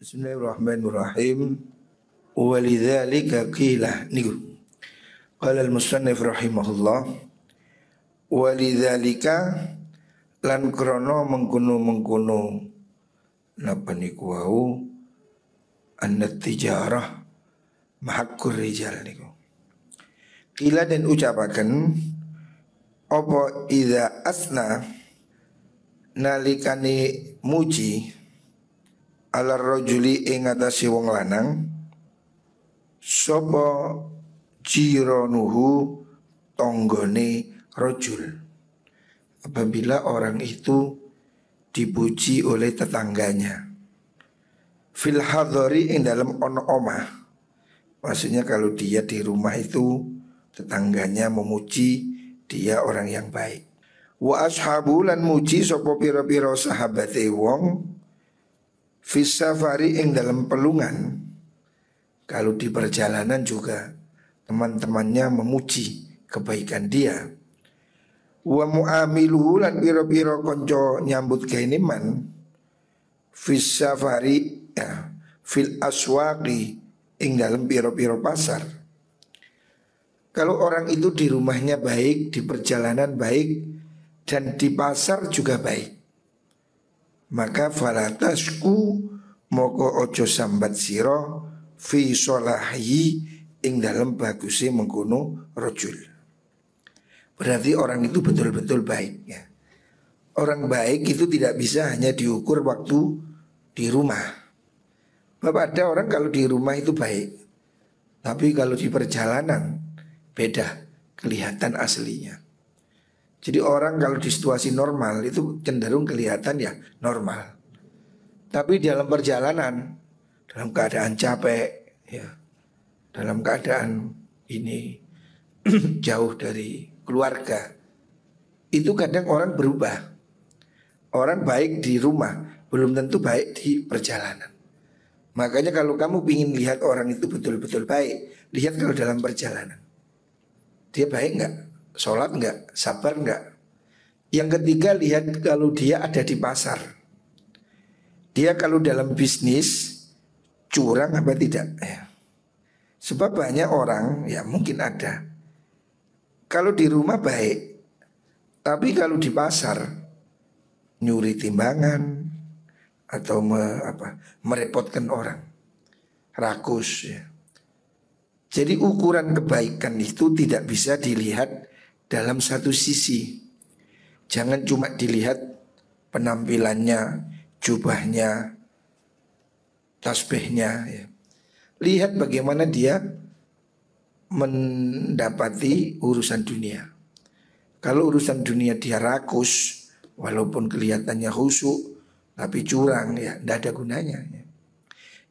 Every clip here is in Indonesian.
Bismillahirrahmanirrahim. Walidzalika qila niku. Qala al-musannif rahimahullah. Walidzalika lan krana mengkono-mengkono napa niku wau an-tijarah mahakkur rijal niku. Qila dan ucapaken apa idza asna nalikani muji ala rajuli ing atase wong lanang sapa jironuhu tonggone rajul. Apabila orang itu dipuji oleh tetangganya fil hadhari ing dalam ono omah, maksudnya kalau dia di rumah itu tetangganya memuji dia orang yang baik. Wa ashabu lan muji sapa pira-pira sahabate wong fis safari ing dalam pelungan. Kalau di perjalanan juga teman-temannya memuji kebaikan dia. Wa muamiluhu lan pira-pira kanca nyambut gawe man fis safari ya, fil aswaqi ing dalam pira-pira pasar. Kalau orang itu di rumahnya baik, di perjalanan baik, dan di pasar juga baik, maka falatasku moko ojo sambat siro fi solahi ing dalam bagusnya mengkono rojul. Berarti orang itu betul-betul baik ya. Orang baik itu tidak bisa hanya diukur waktu di rumah. Bapak, ada orang kalau di rumah itu baik, tapi kalau di perjalanan beda, kelihatan aslinya. Jadi orang kalau di situasi normal itu cenderung kelihatan ya normal. Tapi dalam perjalanan, dalam keadaan capek ya, dalam keadaan ini jauh dari keluarga, itu kadang orang berubah. Orang baik di rumah belum tentu baik di perjalanan. Makanya kalau kamu ingin lihat orang itu betul-betul baik, lihat kalau dalam perjalanan. Dia baik enggak? Sholat enggak? Sabar enggak? Yang ketiga, lihat kalau dia ada di pasar. Dia kalau dalam bisnis curang apa tidak ya. Sebab banyak orang ya mungkin ada, kalau di rumah baik, tapi kalau di pasar nyuri timbangan atau merepotkan orang, rakus ya. Jadi ukuran kebaikan itu tidak bisa dilihat dalam satu sisi. Jangan cuma dilihat penampilannya, jubahnya, tasbihnya ya. Lihat bagaimana dia mendapati urusan dunia. Kalau urusan dunia dia rakus, walaupun kelihatannya khusyuk, tapi curang ya, tidak ada gunanya ya.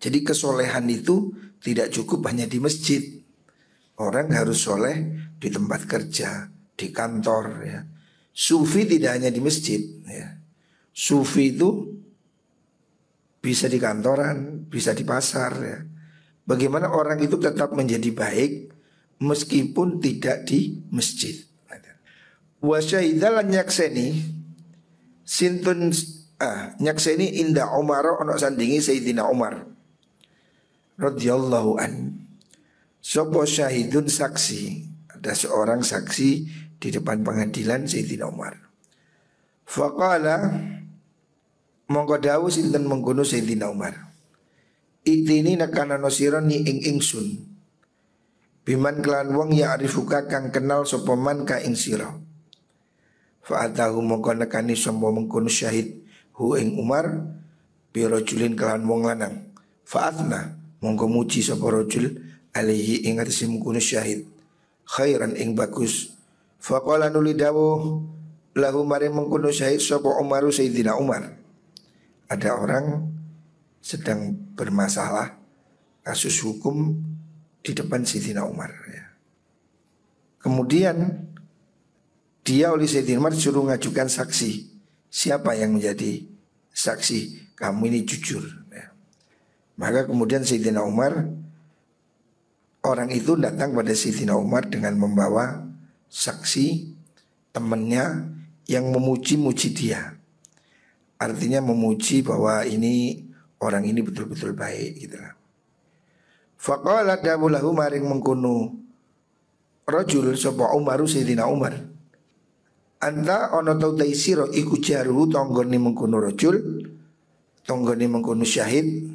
Jadi kesolehan itu tidak cukup hanya di masjid. Orang harus soleh di tempat kerja, di kantor ya. Sufi tidak hanya di masjid ya. Sufi itu bisa di kantoran, bisa di pasar ya. Bagaimana orang itu tetap menjadi baik meskipun tidak di masjid. Wa syahidalan nyakseni sintun nyakseni inda Umar ono sandingi Sayyidina Umar radhiyallahu an. Sopo syahidun saksi, ada seorang saksi di depan pengadilan Sayyidina Umar. Faqala mongko dawuh sinten mengkono Sayyidina Umar. Itini nakana nosironi ing ingsun. Biman kelan wong ya arifuka kang kenal sapa man ka ing sira. Fa'atahu mongko nekani sapa mengkono syahid hu ing Umar bi rajulin kelan wong lanang. Fa'atna mongko muji sapa rajul alaihi ing atase mengkono syahid khairan ing bagus. Faqala nuli dawuh lahu mare mengkono syahid sapa Umaru Sayyidina Umar. Ada orang sedang bermasalah kasus hukum di depan Sayyidina Umar ya. Kemudian dia oleh Sayyidina Umar suruh ngajukan saksi. Siapa yang menjadi saksi? Kamu ini jujur ya. Maka kemudian Sayyidina Umar, orang itu datang pada Sayyidina Umar dengan membawa saksi temannya yang memuji-muji dia. Artinya memuji bahwa ini orang ini betul-betul baik gitu lah. Faqala dawulahu maring mengkono rajul sapa Umaru Sayyidina Umar. Anta ana tau ta sira iku jaruhu tanggane mengkono rajul, tanggane mengkono syahid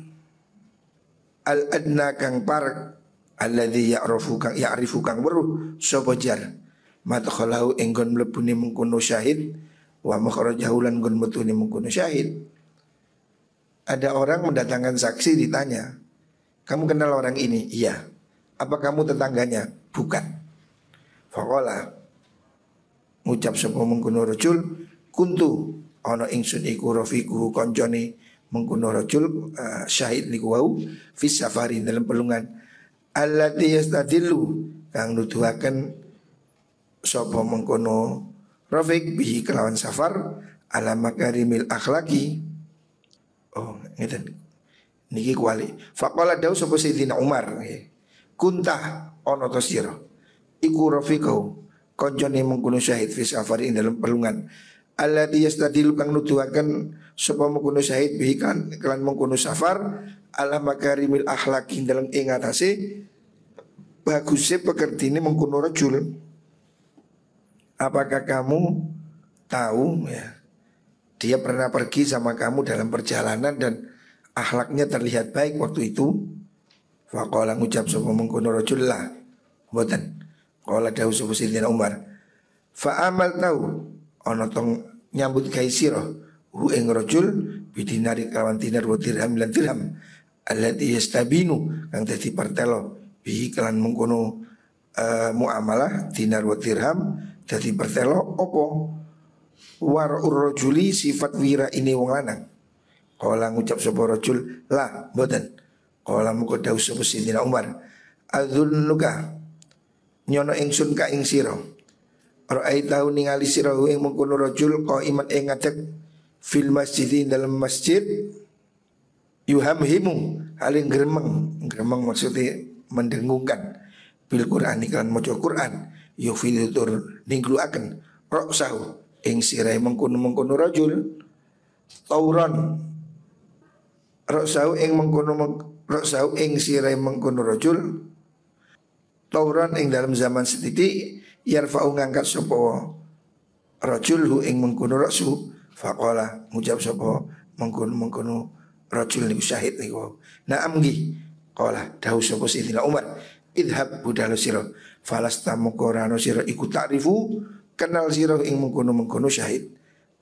al adna kang parek alladzi ya'rifu kang weruh sapa jar madkhalahu enggon mlebune mengkono syahid wa makhrajahu lan nggon metune mengkono syahid. Ada orang mendatangkan saksi, ditanya, kamu kenal orang ini? Iya. Apa kamu tetangganya? Bukan. Faqala ngucap sapa mengkono rajul kuntu ana ingsun iku rafiquhu kancane mengkono rajul syahid niku wau fis safari dalam pelungan allati yastadillu kang nuduhaken sapa mengkono rafiq bihi kelawan safar ala makarimil akhlaki. Oh ngeten niki kuali. Faqala dawu sapa Sayyidina Umar kuntah ana to sira iku rafiqau kancane mengkono syahid fi safari dalam pelungan alladzi yastadilu kang nuduhaken sapa mengkono syahid bihi kan kelan mengkono safar ala makarimil akhlaki dalam ing atase bagusnya pekertine mengkono rajul. Apakah kamu tahu ya dia pernah pergi sama kamu dalam perjalanan dan akhlaknya terlihat baik waktu itu? Faqala ngucap sapa mengkono rajul la mboten. Qala dawu sapa Sayyidina Umar fa amal tahu ana tong nyambut gawe sira hu ing rajul bidinari kawan dinar wa dirham lan dirham alladzi yastabinu kang dadi pertelo bihi kelan mengkono muamalah dinar wa dirham dadi pertelo opo warur rajuli sifat wira ini wong lanang. Qala ngucap sapa rajul la mboten. Qala muga dawu sapa Sayyidina Umar adzunnuka nyono ingsun ka ing sira ra'aitahu ningali sira ing mengkono rajul qaiman ing ngadeg fil masjid dalam masjid yuhamhimu haling gremeng maksudnya mendengungkan bil Qur'an iklan maca Qur'an yufidur ningluaken ra'sahu ing sirahe mengkono rajul tauran ra'sahu ing sirahe mengkono rajul tauran ing dalam zaman setitik yarfa'u ngangkat sapa rajul hu ing mengkono ra'su faqala ngucap sapa mengkono rajul niku syahid niku na'am nggih qala dawu sapa Sayyidina Umar idhab budal sira falasta muqarano sira iku ta'rifu kenal sira ing mengkono syahid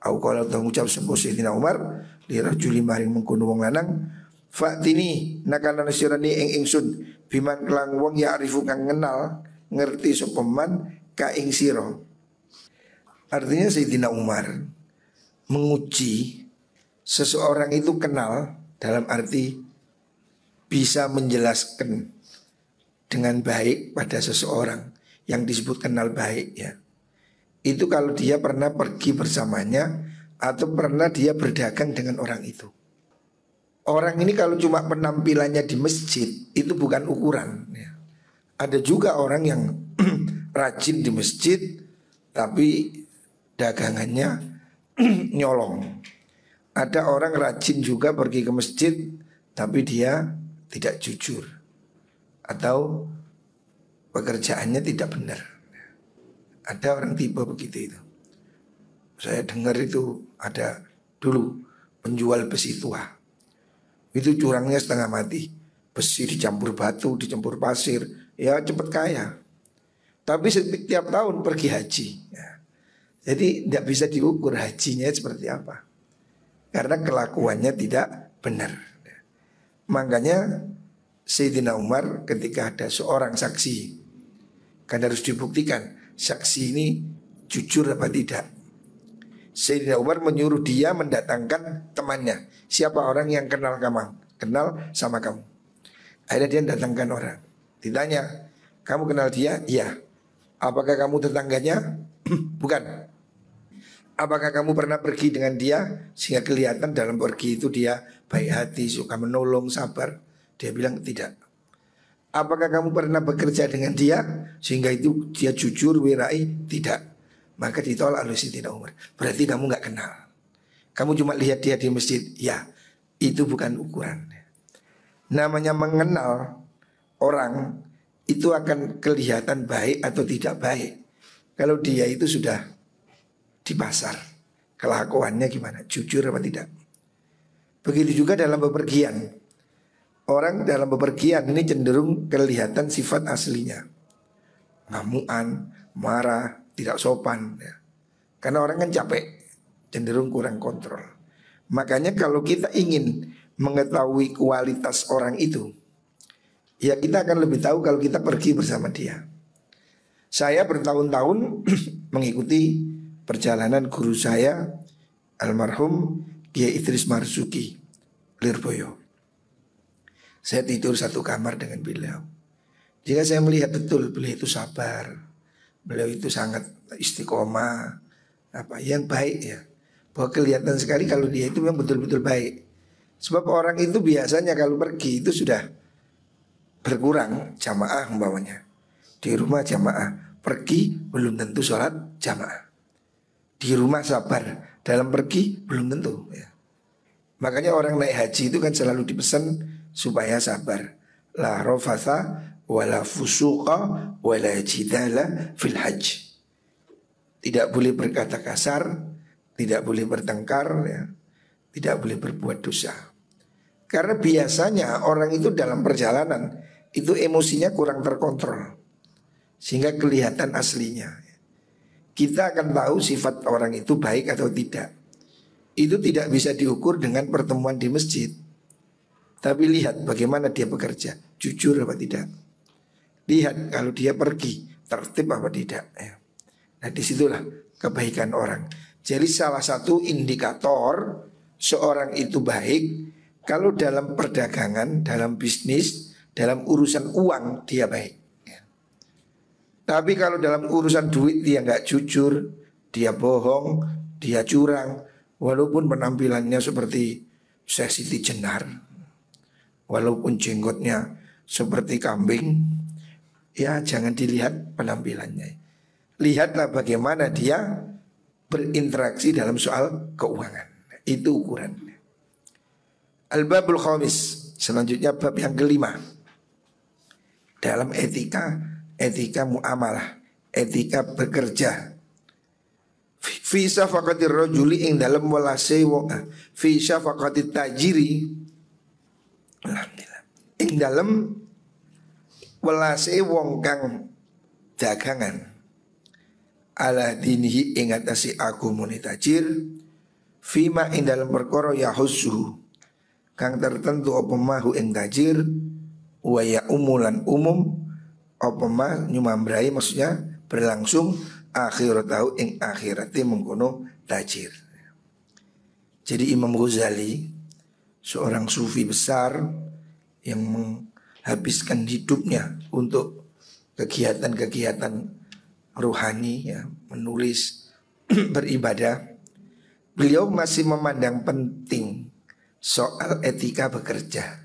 au qala ta ngucap sapa Sayyidina Umar li rajuli maring mengkono wong lanang fatini nakana sirani ing ingsun biman kelang wong ya arifu kang kenal ngerti sapa man ka ing sira. Artinya Sayyidina Umar menguji seseorang itu kenal dalam arti bisa menjelaskan dengan baik pada seseorang yang disebut kenal baik ya. Itu kalau dia pernah pergi bersamanya atau pernah dia berdagang dengan orang itu. Orang ini kalau cuma penampilannya di masjid itu bukan ukuran ya. Ada juga orang yang rajin di masjid tapi dagangannya nyolong. Ada orang rajin juga pergi ke masjid tapi dia tidak jujur atau pekerjaannya tidak benar. Ada orang tipe begitu itu. Saya dengar itu ada dulu penjual besi tua. Itu curangnya setengah mati. Besi dicampur batu, dicampur pasir, ya cepat kaya. Tapi setiap tahun pergi haji ya. Jadi tidak bisa diukur hajinya seperti apa, karena kelakuannya tidak benar. Makanya Sayyidina Umar ketika ada seorang saksi, kan harus dibuktikan saksi ini jujur apa tidak. Sayyidina Umar menyuruh dia mendatangkan temannya. Siapa orang yang kenal sama kamu. Akhirnya dia datangkan orang. Ditanya, kamu kenal dia? Iya. Apakah kamu tetangganya? Bukan. Apakah kamu pernah pergi dengan dia sehingga kelihatan dalam pergi itu dia baik hati, suka menolong, sabar? Dia bilang tidak. Apakah kamu pernah bekerja dengan dia sehingga itu dia jujur, wirai? Tidak. Maka ditolak oleh Sayyidina Umar. Berarti kamu gak kenal. Kamu cuma lihat dia di masjid. Ya. itu bukan ukuran. Namanya mengenal orang itu akan kelihatan baik atau tidak baik kalau dia itu sudah di pasar. Kelakuannya gimana? Jujur apa tidak? Begitu juga dalam bepergian. Orang dalam bepergian ini cenderung kelihatan sifat aslinya. Ngamuan, marah, tidak sopan ya. Karena orang kan capek, cenderung kurang kontrol. Makanya kalau kita ingin mengetahui kualitas orang itu, ya kita akan lebih tahu kalau kita pergi bersama dia. Saya bertahun-tahun mengikuti perjalanan guru saya almarhum Kiai Idris Marzuki Lirboyo. Saya tidur satu kamar dengan beliau. Jika saya melihat betul beliau itu sabar, beliau itu sangat istiqomah, yang baik ya. Bahwa kelihatan sekali kalau dia itu memang betul-betul baik. Sebab orang itu biasanya kalau pergi itu sudah berkurang jamaah umpamanya. Di rumah jamaah, pergi belum tentu sholat jamaah. Di rumah sabar, dalam pergi belum tentu ya. Makanya orang naik haji itu kan selalu dipesan supaya sabar. La rafatha wala fusuqa wala jidala fil hajj. Tidak boleh berkata kasar, tidak boleh bertengkar ya, tidak boleh berbuat dosa. Karena biasanya orang itu dalam perjalanan itu emosinya kurang terkontrol, sehingga kelihatan aslinya. Kita akan tahu sifat orang itu baik atau tidak. Itu tidak bisa diukur dengan pertemuan di masjid. Tapi lihat bagaimana dia bekerja, jujur apa tidak. Lihat kalau dia pergi, tertib apa tidak ya. Nah disitulah kebaikan orang. Jadi salah satu indikator seorang itu baik kalau dalam perdagangan, dalam bisnis, dalam urusan uang dia baik ya. Tapi kalau dalam urusan duit dia nggak jujur, dia bohong, dia curang, walaupun penampilannya seperti Syekh Siti Jenar, walaupun jenggotnya seperti kambing, ya jangan dilihat penampilannya. Lihatlah bagaimana dia berinteraksi dalam soal keuangan. Itu ukuran. Al-babul khamis, selanjutnya bab yang kelima. Dalam etika muamalah, etika bekerja. Fi syafaqatir rajuli ing dalam walase wong, fi syafaqatit tajiri. Alhamdulillah. Ing dalam welase wong kang dagangan ala dinihi ing atase agumane tajir fima ing dalam perkara yahussu kang tertentu apa mahu ing tajir wa ya umulan umum apa mah nyumambrai maksudnya berlangsung akhirat tahu ing akhirate mengkono tajir. Jadi Imam Ghazali seorang sufi besar yang menghabiskan hidupnya untuk kegiatan-kegiatan rohani ya, menulis, beribadah. Beliau masih memandang penting soal etika bekerja.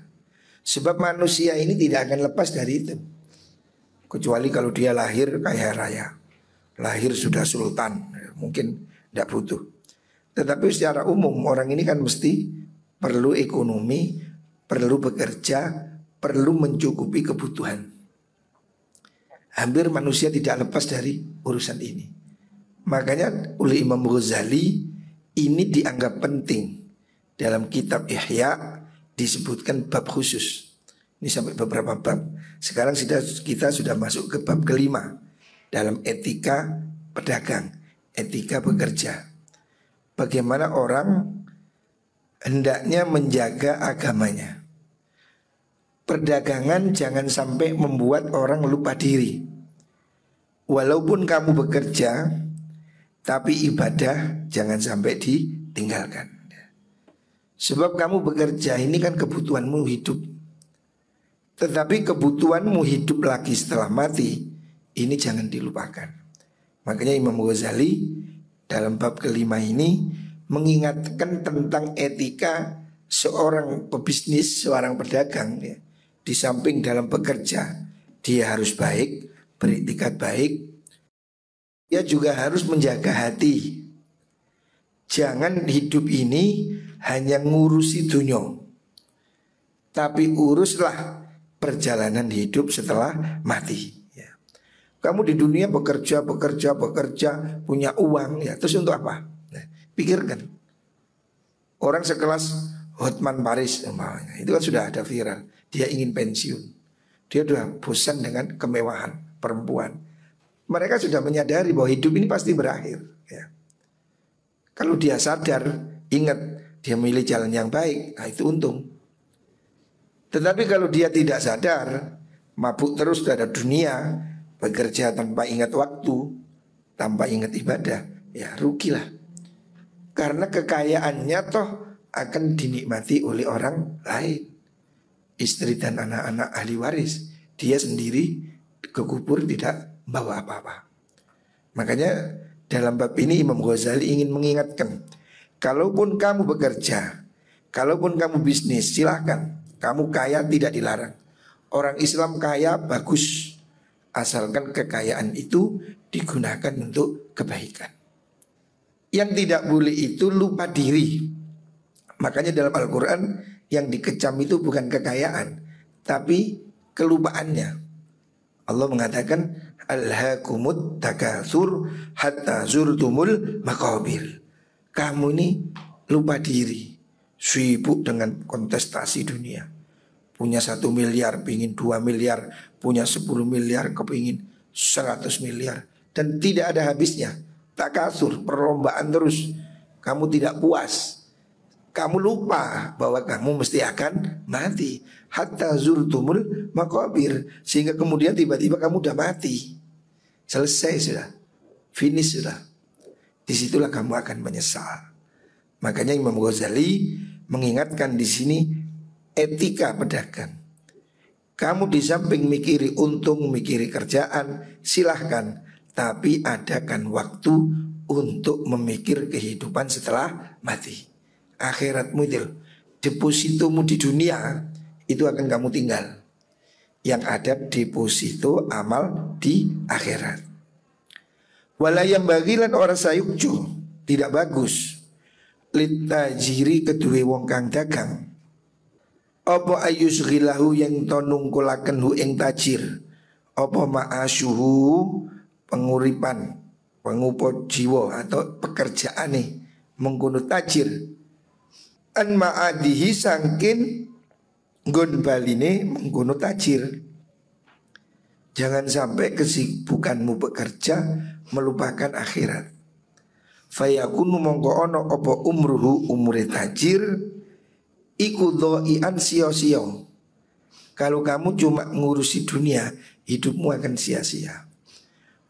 Sebab manusia ini tidak akan lepas dari itu. Kecuali kalau dia lahir kaya raya, lahir sudah sultan, mungkin tidak butuh. Tetapi secara umum orang ini kan mesti perlu ekonomi, perlu bekerja, perlu mencukupi kebutuhan. Hampir manusia tidak lepas dari urusan ini. Makanya oleh Imam Ghazali ini dianggap penting. Dalam kitab Ihya disebutkan bab khusus. Ini sampai beberapa bab. Sekarang kita sudah masuk ke bab kelima dalam etika pedagang, etika bekerja. Bagaimana orang hendaknya menjaga agamanya. Perdagangan jangan sampai membuat orang lupa diri. Walaupun kamu bekerja, tapi ibadah jangan sampai ditinggalkan. Sebab kamu bekerja ini kan kebutuhanmu hidup. Tetapi kebutuhanmu hidup lagi setelah mati, ini jangan dilupakan. Makanya Imam Ghazali dalam bab kelima ini mengingatkan tentang etika seorang pebisnis, seorang pedagang ya. Di samping dalam bekerja dia harus baik, beretikat baik. Dia juga harus menjaga hati. Jangan hidup ini hanya ngurusi dunia. tapi uruslah perjalanan hidup setelah mati. Ya. Kamu di dunia bekerja, punya uang, ya terus untuk apa? Nah, pikirkan. Orang sekelas Hotman Paris umpamanya, itu kan sudah ada viral. Dia ingin pensiun. Dia sudah bosan dengan kemewahan perempuan. Mereka sudah menyadari bahwa hidup ini pasti berakhir. Ya. Kalau dia sadar, ingat dia milih jalan yang baik, nah itu untung. Tetapi kalau dia tidak sadar, mabuk terus terhadap dunia, bekerja tanpa ingat waktu, tanpa ingat ibadah, ya rugilah. Karena kekayaannya toh akan dinikmati oleh orang lain. Istri dan anak-anak ahli waris. Dia sendiri kekubur tidak bawa apa-apa. Makanya dalam bab ini Imam Ghazali ingin mengingatkan, kalaupun kamu bekerja, kalaupun kamu bisnis, silahkan. Kamu kaya tidak dilarang. Orang Islam kaya bagus, asalkan kekayaan itu digunakan untuk kebaikan. Yang tidak boleh itu lupa diri. Makanya dalam Al-Quran yang dikecam itu bukan kekayaan, tapi kelupaannya. Allah mengatakan alhaakumut takatsur hatta zurtumul maqabir. Kamu ini lupa diri, sibuk dengan kontestasi dunia. Punya 1 miliar, pingin 2 miliar, punya 10 miliar, kepingin 100 miliar. Dan tidak ada habisnya. Takasur, perlombaan terus. Kamu tidak puas. Kamu lupa bahwa kamu mesti akan mati. Hatta zurtumul maqabir. Sehingga kemudian tiba-tiba kamu udah mati. Selesai sudah. Finish sudah. Disitulah kamu akan menyesal. Makanya Imam Ghazali mengingatkan di sini etika pedagang. Kamu di samping mikiri untung, mikiri kerjaan, silahkan. Tapi adakan waktu untuk memikir kehidupan setelah mati. Akhiratmu itu, depositomu di dunia itu akan kamu tinggal. Yang ada deposito amal di akhirat. Walayam bagilan orang sayukju, tidak bagus. Litajiri kedua wong kang dagang. Apa ayusghilahu yang tonungkulaken hu ing tajir. Apa ma'asyuhu penguripan, pengupo jiwa atau pekerjaan nih mengkono tajir. An ma'adihi sangkin nggon baline mengkono tajir. Jangan sampai kesibukanmu bekerja melupakan akhirat. Fayakunu mongko ono opo umruhu umure tajir iku dha'ian sio-sio. Kalau kamu cuma ngurusi dunia, hidupmu akan sia-sia.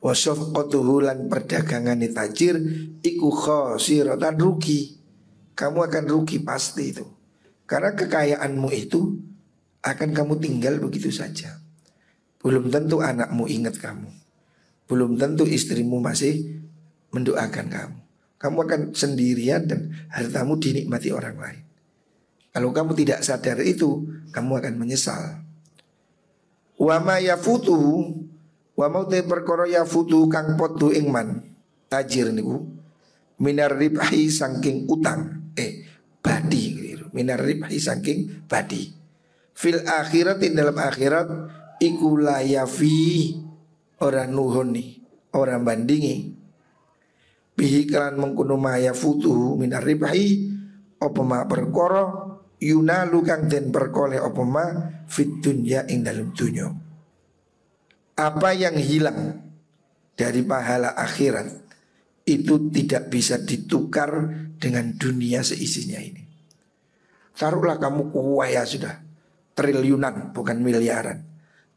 Wa shafqatuhu lan perdagangan tajir iku khosiratan rugi. Kamu akan rugi pasti itu. Karena kekayaanmu itu akan kamu tinggal begitu saja. Belum tentu anakmu ingat kamu. Belum tentu istrimu masih mendoakan kamu. Kamu akan sendirian dan hartamu dinikmati orang lain. Kalau kamu tidak sadar itu, kamu akan menyesal. Wa ma yafutuhu wa mau te perkara yafutu kang potu ingman tajir niku minar ribhi saking utang badi gitu. Minar ribhi saking badi. Fil akhirat dalam akhirat iku layafi orang nuhoni orang bandingi bihi kalan mengkuno maya futuhu minar ribhi apa ma perkara yunalu kang den perkole apa ma fit dunya ing dalam dunya. Apa yang hilang dari pahala akhirat itu tidak bisa ditukar dengan dunia seisinya ini. Taruhlah kamu kaya sudah triliunan bukan miliaran.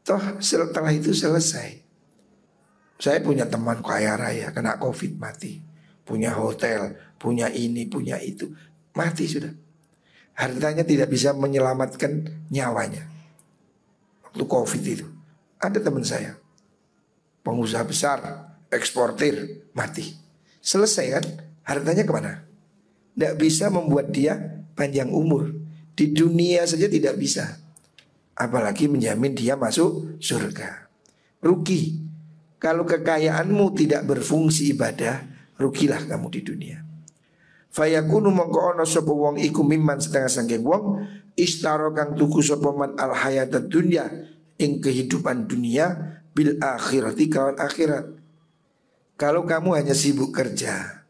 Toh setelah itu selesai. Saya punya teman kaya raya kena COVID mati. Punya hotel, punya ini, punya itu. Mati sudah. Hartanya tidak bisa menyelamatkan nyawanya. Waktu COVID itu ada teman saya, pengusaha besar, eksportir, mati. Selesai kan? Hartanya kemana? Tidak bisa membuat dia panjang umur. Di dunia saja tidak bisa, apalagi menjamin dia masuk surga. Rugi. Kalau kekayaanmu tidak berfungsi ibadah, rugilah kamu di dunia. Fayakunu mongko ana sapa wong iku mimman setengah sangking wong istaro kang tuku sapa man al hayatad dunya ing kehidupan dunia bil akhirati kawan akhirat. Kalau kamu hanya sibuk kerja,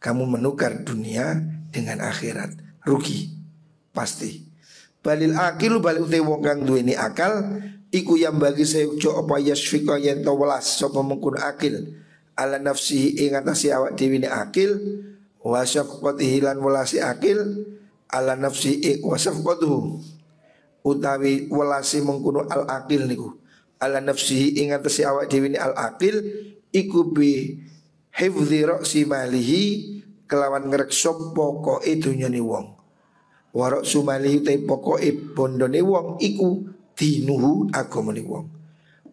kamu menukar dunia dengan akhirat, rugi pasti. Balil akilu balik utai wong kang duweni akal iku yang bagi sayukjo apa yasfika yen to welas sapa mengkun akil ala nafsi ing atase awak dhewe ne akil wa syafqatihi lan welasi akil ala nafsi wa syafqatuhu utawi welasi mengkuno al akil niku ala nafsi ing atase awak dhewe ne al akil iku bi hifdzi ra'si malihi kelawan ngrekso pokoke dunyane wong warok sumalihi te pokoke bondone wong iku dinuhu agamane wong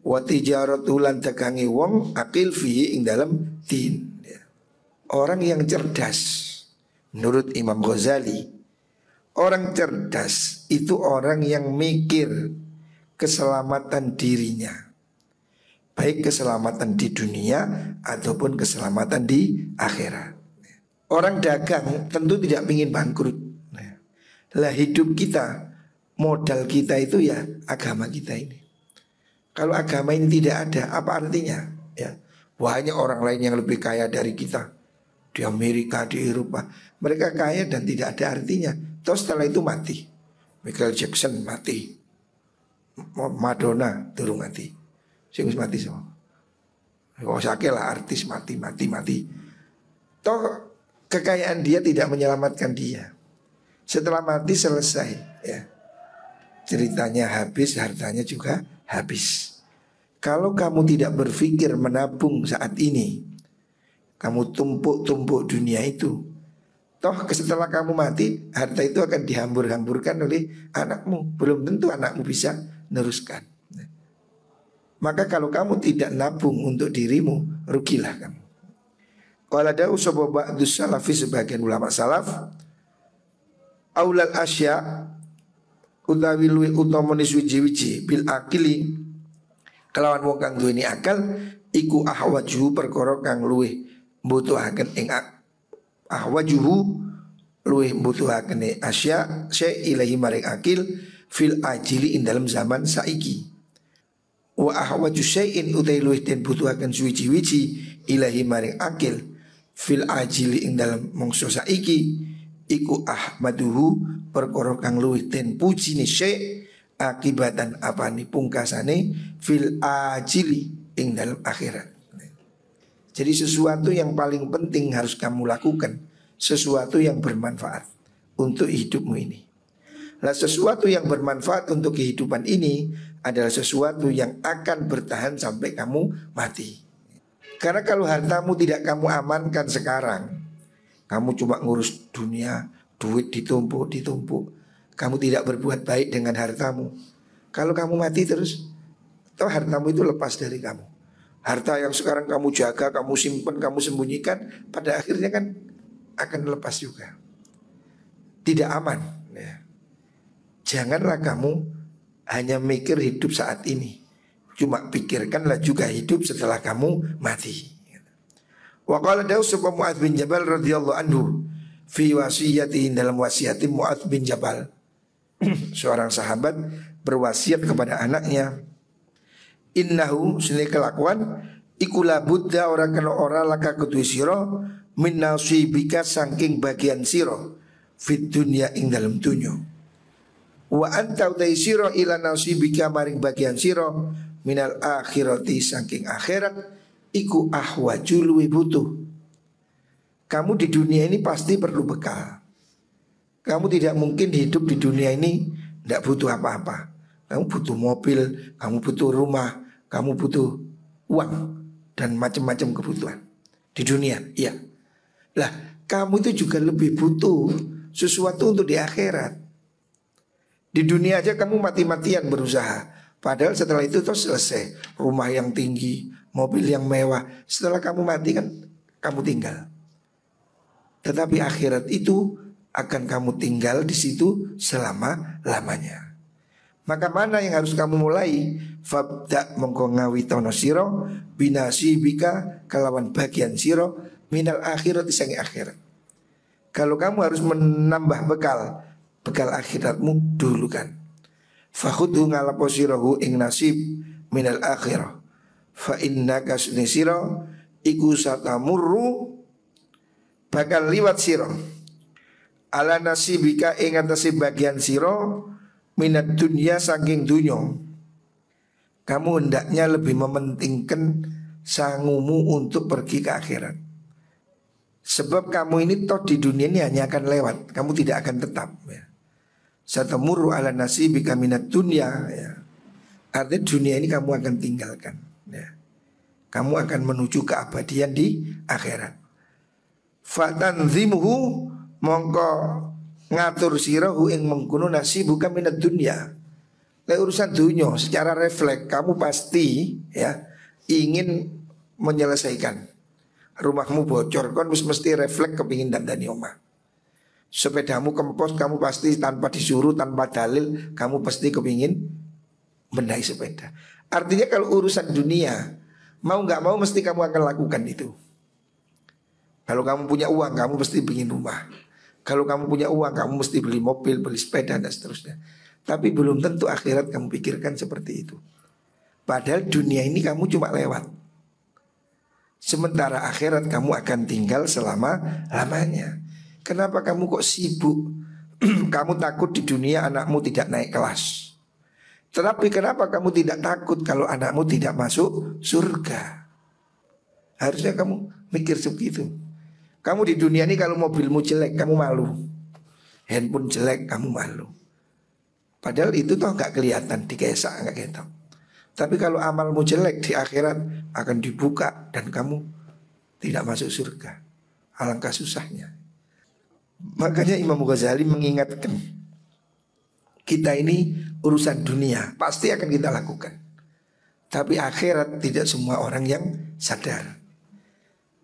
wa tijaratu lan dagange wong akil fi ing dalam din. Orang yang cerdas menurut Imam Ghazali, orang cerdas itu orang yang mikir keselamatan dirinya, baik keselamatan di dunia ataupun keselamatan di akhirat. Orang dagang tentu tidak ingin bangkrut. Lah hidup kita, modal kita itu ya agama kita ini. Kalau agama ini tidak ada, apa artinya? Ya, banyak orang lain yang lebih kaya dari kita di Amerika, di Eropa. Mereka kaya dan tidak ada artinya. Terus setelah itu mati. Michael Jackson mati, Madonna turun mati, sing mati semua. Oh sakit lah artis mati. Toh kekayaan dia tidak menyelamatkan dia. Setelah mati selesai ya. Ceritanya habis, hartanya juga habis. Kalau kamu tidak berpikir menabung saat ini, kamu tumpuk-tumpuk dunia itu, toh setelah kamu mati, harta itu akan dihambur-hamburkan oleh anakmu. Belum tentu anakmu bisa meneruskan. Maka kalau kamu tidak nabung untuk dirimu, rugilah kamu. Qala da'u sapa ba'dus salafi, sebagian ulama salaf, aulal asya utawi luwih utama ni suci-wici bil akili kelawan wong kang duweni akal iku ahwajuhu perkara kang luwih mbutuhaken ing ahwajuhu luwih mbutuhaken asya syai ilahi maring akil fil ajili ing dalam zaman saiki wa ahwaju syai'in utai luwih den butuhaken suci-wici ilahi maring akil fil ajili ing dalam mangsa saiki iku ahmaduhu perkara kang luwih den pujine syai' akibatan apane pungkasane fil ajili ing dalam akhirat. Jadi sesuatu yang paling penting harus kamu lakukan, sesuatu yang bermanfaat untuk hidupmu ini. Nah, sesuatu yang bermanfaat untuk kehidupan ini adalah sesuatu yang akan bertahan sampai kamu mati. Karena kalau hartamu tidak kamu amankan sekarang, kamu cuma ngurus dunia, duit ditumpuk, kamu tidak berbuat baik dengan hartamu. Kalau kamu mati terus, toh hartamu itu lepas dari kamu. Harta yang sekarang kamu jaga, kamu simpan, kamu sembunyikan, pada akhirnya kan akan lepas juga. Tidak aman ya. Janganlah kamu hanya mikir hidup saat ini, cuma pikirkanlah juga hidup setelah kamu mati. Wa qala dawu sapa Mu'adz bin Jabal radhiyallahu anhu fi wasiyatihi, dalam wasiat Mu'adz bin Jabal, seorang sahabat berwasiat kepada anaknya, innahu sune kelakuan iku la budda ora kena ora laka kudu sira min nasibika saking bagian sira fit dunya ing dalam dunya wa anta utai sira ila nasibika maring bagian sira minal akhirati saking akhirat iku ahwajul butuh. Kamu di dunia ini pasti perlu bekal. Kamu tidak mungkin hidup di dunia ini tidak butuh apa-apa. Kamu butuh mobil, kamu butuh rumah, kamu butuh uang dan macam-macam kebutuhan di dunia. Iya. Lah, kamu itu juga lebih butuh sesuatu untuk di akhirat. Di dunia aja kamu mati-matian berusaha, padahal setelah itu terus selesai. Rumah yang tinggi, mobil yang mewah, setelah kamu mati kan kamu tinggal. Tetapi akhirat itu akan kamu tinggal di situ selama-lamanya. Maka mana yang harus kamu mulai? Fabda mongko ngawitono siro binasi bika kelawan bagian siro minal akhirat sangi akhirat. Kalau kamu harus menambah bekal, bekal akhiratmu dulu kan. Fakhudhu ngalapo sirahu ing nasib minal akhirah. Fa innaka sunisira iku satamurru bakal liwat sira ala nasibika ing atase bagian sira minat dunia saking dunya. Kamu hendaknya lebih mementingkan sangumu untuk pergi ke akhirat. Sebab kamu ini toh di dunia ini hanya akan lewat, kamu tidak akan tetap ya. Satamurru ala nasibika minat dunia ya. Artinya dunia ini kamu akan tinggalkan ya. Kamu akan menuju keabadian di akhirat. Fatanzimuhu mongko ngatur sirahu ing mengkono nasibuka minat dunia. Urusan dunia secara refleks kamu pasti ya ingin menyelesaikan. Rumahmu bocor kan mesti refleks kepingin dandani omah. Sepedamu kempos kamu pasti tanpa disuruh, tanpa dalil kamu pasti kepingin benahi sepeda. Artinya kalau urusan dunia mau nggak mau mesti kamu akan lakukan itu. Kalau kamu punya uang kamu mesti bikin rumah. Kalau kamu punya uang kamu mesti beli mobil, beli sepeda dan seterusnya. Tapi belum tentu akhirat kamu pikirkan seperti itu. Padahal dunia ini kamu cuma lewat. Sementara akhirat kamu akan tinggal selama-lamanya. Kenapa kamu kok sibuk? Kamu takut di dunia anakmu tidak naik kelas. Tetapi kenapa kamu tidak takut kalau anakmu tidak masuk surga? Harusnya kamu mikir seperti. Kamu di dunia ini kalau mobilmu jelek kamu malu, handphone jelek kamu malu. Padahal itu toh gak kelihatan, dikesak gak ketok. Tapi kalau amalmu jelek di akhirat akan dibuka dan kamu tidak masuk surga. Alangkah susahnya. Makanya Imam Ghazali mengingatkan, kita ini urusan dunia pasti akan kita lakukan. Tapi akhirat tidak semua orang yang sadar.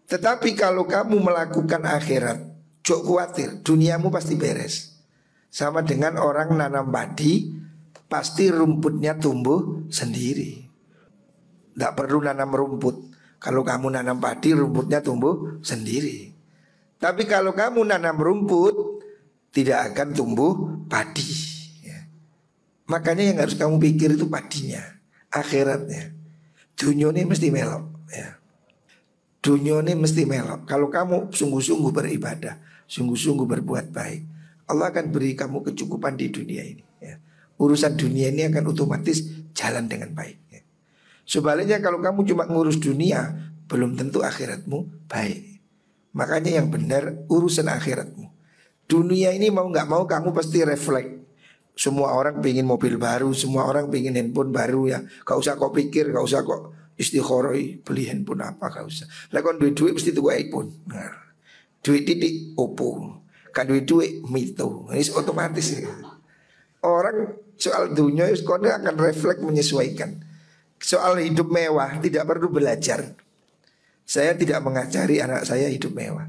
Tetapi kalau kamu melakukan akhirat, jangan khawatir, duniamu pasti beres. Sama dengan orang nanam padi, pasti rumputnya tumbuh sendiri. Tidak perlu nanam rumput. Kalau kamu nanam padi, rumputnya tumbuh sendiri. Tapi kalau kamu nanam rumput, tidak akan tumbuh padi ya. Makanya yang harus kamu pikir itu padinya, akhiratnya. Dunia ini mesti melok ya. Dunia ini mesti melok. Kalau kamu sungguh-sungguh beribadah, sungguh-sungguh berbuat baik, Allah akan beri kamu kecukupan di dunia ini ya. Urusan dunia ini akan otomatis jalan dengan baik ya. Sebaliknya kalau kamu cuma ngurus dunia, belum tentu akhiratmu baik. Makanya yang benar urusan akhiratmu. Dunia ini mau gak mau kamu pasti refleks. Semua orang pengen mobil baru, semua orang pengen handphone baru ya. Gak usah kok pikir, gak usah kok istikharoi beli handphone apa, gak usah. Lah kon duit mesti tuku iPhone. Nah, duit titik Oppo. Kan duit Mito. Ini otomatis ya. Orang soal dunia kon akan refleks menyesuaikan. Soal hidup mewah tidak perlu belajar. Saya tidak mengajari anak saya hidup mewah.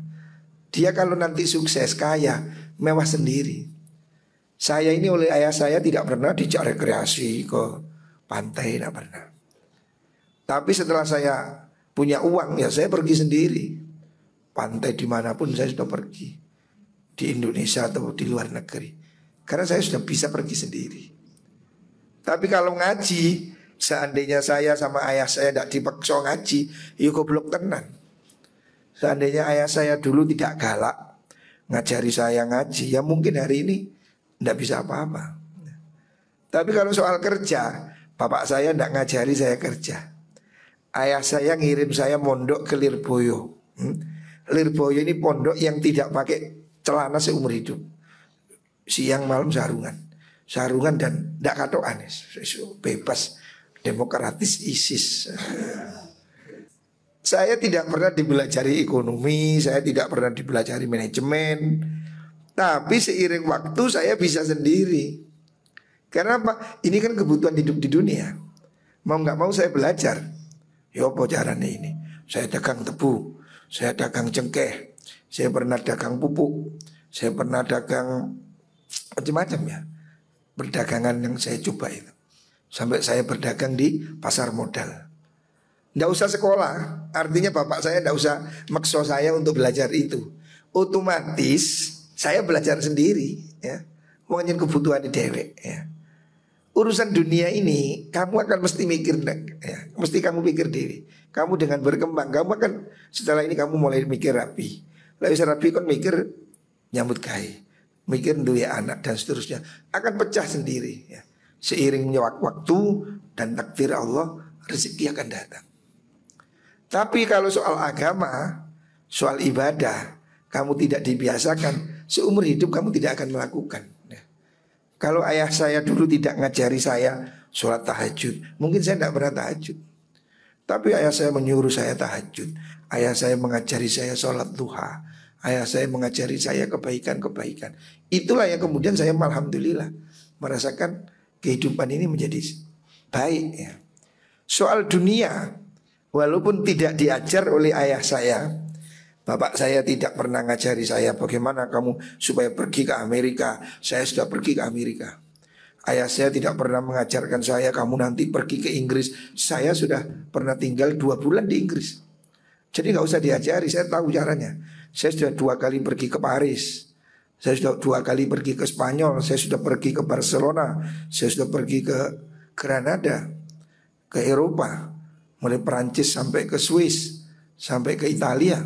Dia kalau nanti sukses, kaya, mewah sendiri. Saya ini oleh ayah saya tidak pernah dijak rekreasi ke pantai, tidak pernah. Tapi setelah saya punya uang, ya saya pergi sendiri. Pantai dimanapun saya sudah pergi. Di Indonesia atau di luar negeri. Karena saya sudah bisa pergi sendiri. Tapi kalau ngaji, seandainya saya sama ayah saya tidak dipaksa ngaji, ya goblok tenan. Seandainya ayah saya dulu tidak galak ngajari saya ngaji, ya mungkin hari ini tidak bisa apa-apa. Tapi kalau soal kerja, bapak saya tidak ngajari saya kerja. Ayah saya ngirim saya mondok ke Lirboyo. Lirboyo ini pondok yang tidak pakai celana seumur hidup. Siang malam sarungan dan tidak katoan, bebas. Demokratis ISIS. Saya tidak pernah dibelajari ekonomi, saya tidak pernah dibelajari manajemen. Tapi seiring waktu saya bisa sendiri. Karena apa? Ini kan kebutuhan hidup di dunia. Mau nggak mau saya belajar. Ya apa caranya ini? Saya dagang tebu, saya dagang cengkeh, saya pernah dagang pupuk, saya pernah dagang macam-macam ya. Perdagangan yang saya coba itu. Sampai saya berdagang di pasar modal. Nggak usah sekolah. Artinya bapak saya nggak usah maksa saya untuk belajar itu. Otomatis Saya belajar sendiri ya. Mungkin kebutuhan dewek ya. Urusan dunia ini kamu akan mesti mikir ya. Mesti kamu pikir dewi. Kamu dengan berkembang kamu akan setelah ini kamu mulai mikir rapi. Lalu rapi kan mikir nyambut gawe, mikir duwe anak dan seterusnya akan pecah sendiri ya. Seiringnya waktu dan takdir Allah rezeki akan datang. Tapi kalau soal agama, soal ibadah, kamu tidak dibiasakan, seumur hidup kamu tidak akan melakukan ya. Kalau ayah saya dulu tidak ngajari saya sholat tahajud, mungkin saya tidak pernah tahajud. Tapi ayah saya menyuruh saya tahajud, ayah saya mengajari saya sholat duha, ayah saya mengajari saya kebaikan-kebaikan. Itulah yang kemudian saya alhamdulillah merasakan kehidupan ini menjadi baik ya. Soal dunia, walaupun tidak diajar oleh ayah saya, bapak saya tidak pernah ngajari saya bagaimana kamu supaya pergi ke Amerika. Saya sudah pergi ke Amerika. Ayah saya tidak pernah mengajarkan saya kamu nanti pergi ke Inggris. Saya sudah pernah tinggal 2 bulan di Inggris. Jadi gak usah diajari, saya tahu caranya. Saya sudah 2 kali pergi ke Paris, saya sudah 2 kali pergi ke Spanyol, saya sudah pergi ke Barcelona, saya sudah pergi ke Granada, ke Eropa, mulai Perancis sampai ke Swiss, sampai ke Italia.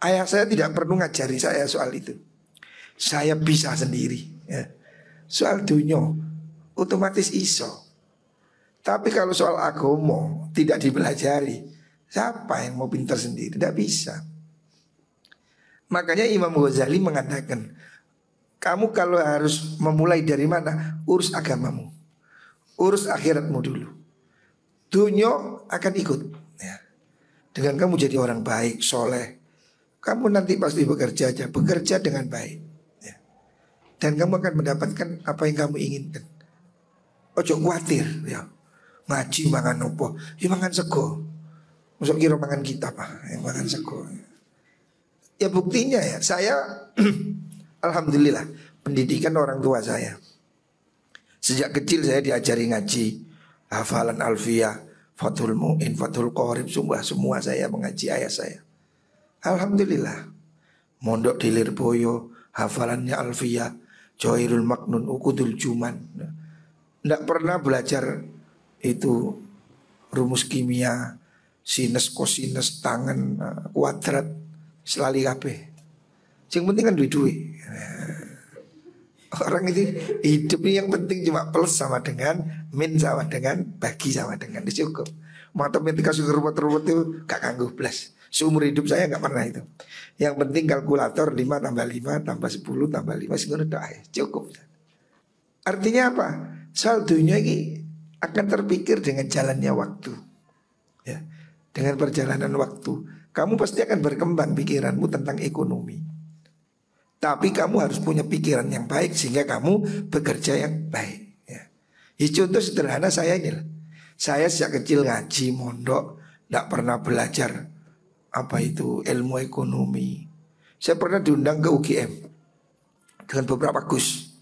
Ayah saya tidak perlu ngajari saya soal itu. Saya bisa sendiri ya. Soal dunia otomatis iso. Tapi kalau soal agama tidak dipelajari, siapa yang mau pintar sendiri? Tidak bisa. Makanya Imam Ghazali mengatakan, kamu kalau harus memulai dari mana, urus agamamu, urus akhiratmu dulu. Dunia akan ikut ya. Dengan kamu jadi orang baik, soleh, kamu nanti pasti bekerja aja, bekerja dengan baik ya. Dan kamu akan mendapatkan apa yang kamu inginkan. Ojo khawatir ya. Ngaji mangan opo, ya mangan sego. Masuk kira mangan kita pak, ya, mangan sego. Ya buktinya ya, saya alhamdulillah pendidikan orang tua saya. Sejak kecil saya diajari ngaji, hafalan alfiyah, Fathul Mu'in, Fathul Qorib, semua saya mengaji ayah saya. Alhamdulillah. Mondok di Lirboyo, hafalannya alfiyah, Jawahirul Maknun, Ukudul Juman. Tidak pernah belajar itu rumus kimia, sinus, kosinus, tangan, kuadrat, selali kabeh. Yang penting kan duit-duit. Orang itu hidup ini yang penting cuma plus sama dengan, min sama dengan, bagi sama dengan, itu cukup. Matematika sudah ruwet-ruwet itu gak ganggu plus. Seumur hidup saya gak pernah itu. Yang penting kalkulator 5 tambah 5 tambah 10 tambah 5 sebenarnya doa ya, cukup. Artinya apa? Soal dunia ini akan terpikir dengan jalannya waktu ya. Dengan perjalanan waktu kamu pasti akan berkembang pikiranmu tentang ekonomi. Tapi kamu harus punya pikiran yang baik sehingga kamu bekerja yang baik ya. Contoh sederhana saya ini lah. Saya sejak kecil ngaji, mondok, tidak pernah belajar apa itu ilmu ekonomi. Saya pernah diundang ke UGM dengan beberapa gus,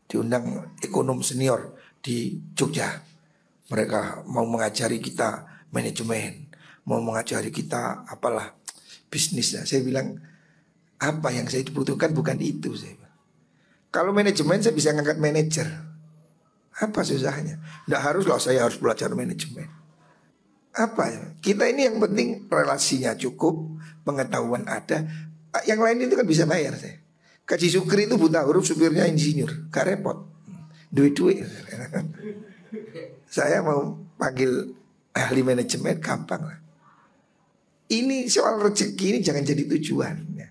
diundang ekonom senior di Jogja. Mereka mau mengajari kita manajemen, mau mengajari kita apalah bisnisnya. Saya bilang apa yang saya dibutuhkan bukan itu saya. Kalau manajemen saya bisa ngangkat manajer. Apa susahnya? Tidak harus loh saya harus belajar manajemen. Apa ya? Kita ini yang penting relasinya cukup, pengetahuan ada. Yang lain itu kan bisa bayar saya. Kaji Sukri itu buta huruf, supirnya insinyur, gak repot. Duit-duit. Saya mau panggil ahli manajemen gampang lah. Ini soal rezeki ini jangan jadi tujuan ya.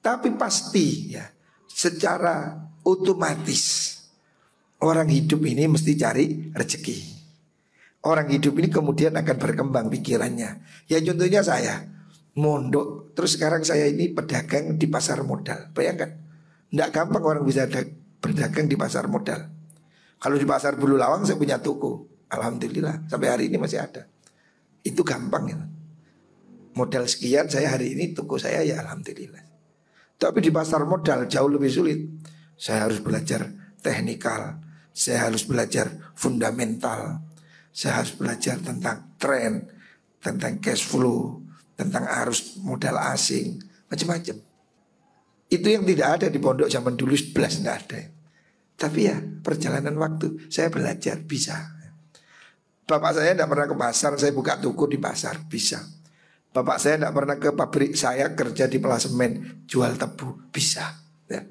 Tapi pasti ya, secara otomatis orang hidup ini mesti cari rezeki. Orang hidup ini kemudian akan berkembang pikirannya. Ya contohnya saya mondok, terus sekarang saya ini pedagang di pasar modal. Bayangkan, tidak gampang orang bisa berdagang di pasar modal. Kalau di pasar Bulu Lawang saya punya toko, alhamdulillah sampai hari ini masih ada. Itu gampang ya. Modal sekian saya hari ini toko saya ya alhamdulillah. Tapi di pasar modal jauh lebih sulit. Saya harus belajar teknikal, saya harus belajar fundamental, saya harus belajar tentang tren, tentang cash flow, tentang arus modal asing, macam-macam. Itu yang tidak ada di pondok zaman dulu 11 tidak ada. Tapi ya perjalanan waktu saya belajar bisa. Bapak saya tidak pernah ke pasar, saya buka toko di pasar, bisa. Bapak saya tidak pernah ke pabrik, saya kerja di pelasemen, jual tebu, bisa. Ya.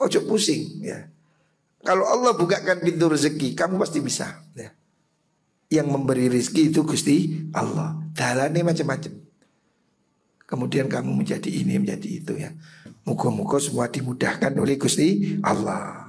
Ojo pusing ya. Kalau Allah bukakan pintu rezeki, kamu pasti bisa ya. Yang memberi rezeki itu Gusti Allah. Dalane macam-macam. Kemudian kamu menjadi ini, menjadi itu ya. Muka-muka semua dimudahkan oleh Gusti Allah.